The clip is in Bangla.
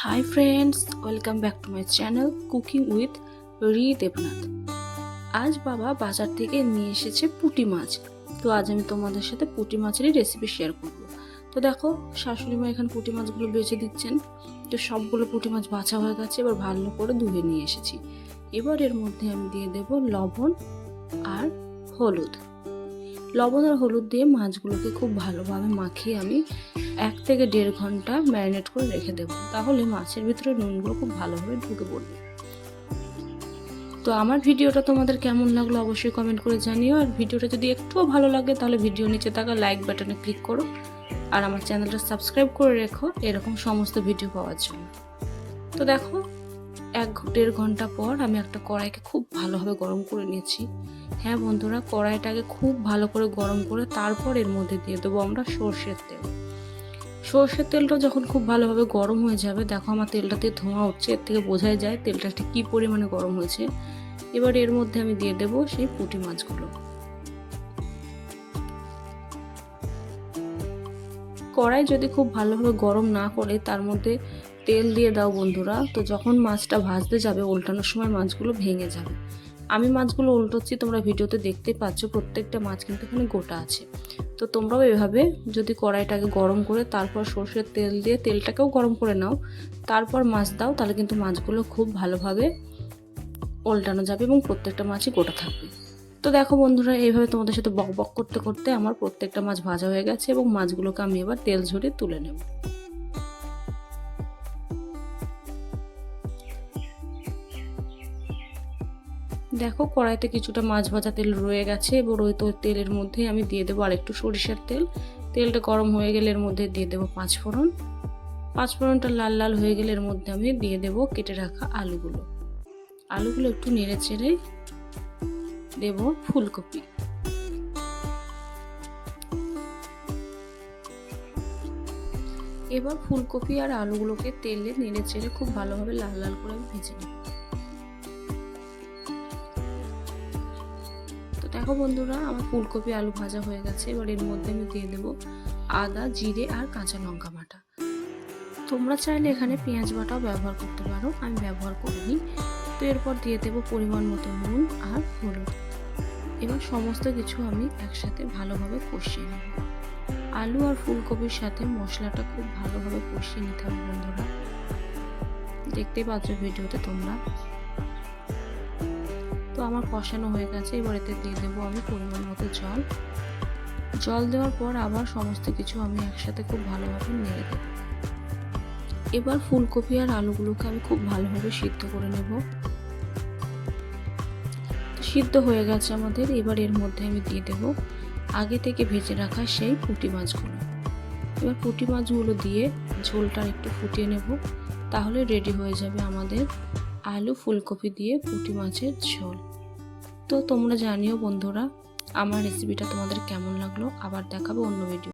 Hi friends, welcome back to my channel cooking with রি দেবনাথ। আজ বাবা বাজার থেকে নিয়ে এসেছে পুঁটি মাছ। তো আজ আমি তোমাদের সাথে পুঁটি মাছেরই রেসিপি শেয়ার করব। তো দেখো, শাশুড়ি মা এখানে পুঁটি মাছগুলো বেছে দিচ্ছেন। তো সবগুলো পুঁটি মাছ বাছা হয়ে গেছে, এবার ভালো করে ধুয়ে নিয়ে এসেছি। এবার এর মধ্যে আমি দিয়ে দেব লবণ আর হলুদ। লবণ আর হলুদ দিয়ে মাছগুলোকে খুব ভালোভাবে মাখিয়ে আমি 1 থেকে 1.5 ঘন্টা ম্যারিনেট করে রেখে দেবো। তাহলে মাছের ভিতরে নুনগুলো খুব ভালোভাবে ঢুকে পড়বে। তো আমার ভিডিওটা তোমাদের কেমন লাগলো অবশ্যই কমেন্ট করে জানিও। আর ভিডিওটা যদি একটুও ভালো লাগে তাহলে ভিডিও নিচে থাকা লাইক বাটনে ক্লিক করো আর আমার চ্যানেলটা সাবস্ক্রাইব করে রেখো এরকম সমস্ত ভিডিও পাওয়ার জন্য। তো দেখো, 1-1.5 ঘন্টা পর আমি একটা কড়াইকে খুব ভালোভাবে গরম করে নিয়েছি। হ্যাঁ বন্ধুরা, কড়াইটাকে খুব ভালো করে গরম করে তারপর এর মধ্যে দিয়ে দেবো আমরা সর্ষের তেল। সর্ষের তেলটা যখন খুব ভালোভাবে গরম হয়ে যাবে, দেখো আমার তেলটাতে ধোঁয়া উঠছে, এর থেকে বোঝাই যায় তেলটা কি পরিমাণে গরম হয়েছে। এবার এর মধ্যে আমি দিয়ে দেবো সেই পুঁটি মাছগুলো। কড়াই যদি খুব ভালোভাবে গরম না করে তার মধ্যে তেল দিয়ে দাও বন্ধুরা, তো যখন মাছটা ভাজতে যাবে উল্টানোর সময় মাছগুলো ভেঙে যাবে। আমি মাছগুলো উল্টোচ্ছি, তোমরা ভিডিওতে দেখতে পাচ্ছ প্রত্যেকটা মাছ কিন্তু এখানে গোটা আছে। তো তোমরাও এভাবে যদি কড়াইটাকে গরম করে তারপর সর্ষের তেল দিয়ে তেলটাকেও গরম করে নাও, তারপর মাছ দাও, তাহলে কিন্তু মাছগুলো খুব ভালোভাবে উল্টানো যাবে এবং প্রত্যেকটা মাছই গোটা থাকবে। তো দেখো বন্ধুরা, এইভাবে তোমাদের সাথে বক বক করতে করতে আমার প্রত্যেকটা মাছ ভাজা হয়ে গেছে এবং মাছগুলোকে আমি এবার তেল ঝরিয়ে তুলে নেব। দেখো, কড়াইতে কিছুটা মাছ ভাজা তেল রয়ে গেছে, এবার ওই তেলের মধ্যে আমি দিয়ে দেবো আর একটু সরিষার তেল। তেলটা গরম হয়ে গেলে এর মধ্যে দিয়ে দেবো 5 ফোড়ন। 5 ফোড়নটা লাল লাল হয়ে গেলে এর মধ্যে আমি দিয়ে দেবো কেটে রাখা আলুগুলো। আলুগুলো একটু নেড়ে চেড়ে দেব ফুলকপি। এবার ফুলকপি আর আলুগুলোকে তেলে নেড়ে চেড়ে খুব ভালোভাবে লাল লাল করে ভেজে নেব। তো দেখো বন্ধুরা, আমার ফুলকপি আলু ভাজা হয়ে গেছে। এবার এর মধ্যে আমি দিয়ে দেবো আদা, জিরে আর কাঁচা লঙ্কা বাটা। তোমরা চাইলে এখানে পেঁয়াজ বাটাও ব্যবহার করতে পারো, আমি ব্যবহার করিনি। তো এরপর দিয়ে দেবো পরিমাণ মতো নুন আর হলুদ। এবার সমস্ত কিছু আমি একসাথে ভালোভাবে কষিয়ে নেব। আলু আর ফুলকপির সাথে মশলাটা খুব ভালোভাবে কষিয়ে নিতে হবে বন্ধুরা, দেখতেই পাচ্ছ ভিডিওতে তোমরা। তো আমার কষানো হয়ে গেছে, এবার এতে দিয়ে দেবো আমি পরিমাণ মতো জল। জল দেওয়ার পর আবার সমস্ত কিছু আমি একসাথে খুব ভালোভাবে নেড়ে দেব। এবার ফুলকপি আর আলুগুলোকে আমি খুব ভালোভাবে সিদ্ধ করে নেব। সিদ্ধ হয়ে গেছে আমাদের। এবার এর মধ্যে আমি দিয়ে দেব আগে থেকে ভেজে রাখা সেই পুঁটি মাছগুলো। এবার পুঁটি মাছগুলো দিয়ে ঝোলটা একটু ফুটিয়ে নেব, তাহলে রেডি হয়ে যাবে আমাদের আলু ফুলকপি দিয়ে পুঁটি মাছের ঝোল। তো তোমরা জানিও বন্ধুরা আমার রেসিপিটা তোমাদের কেমন লাগলো। আবার দেখাবো অন্য ভিডিও।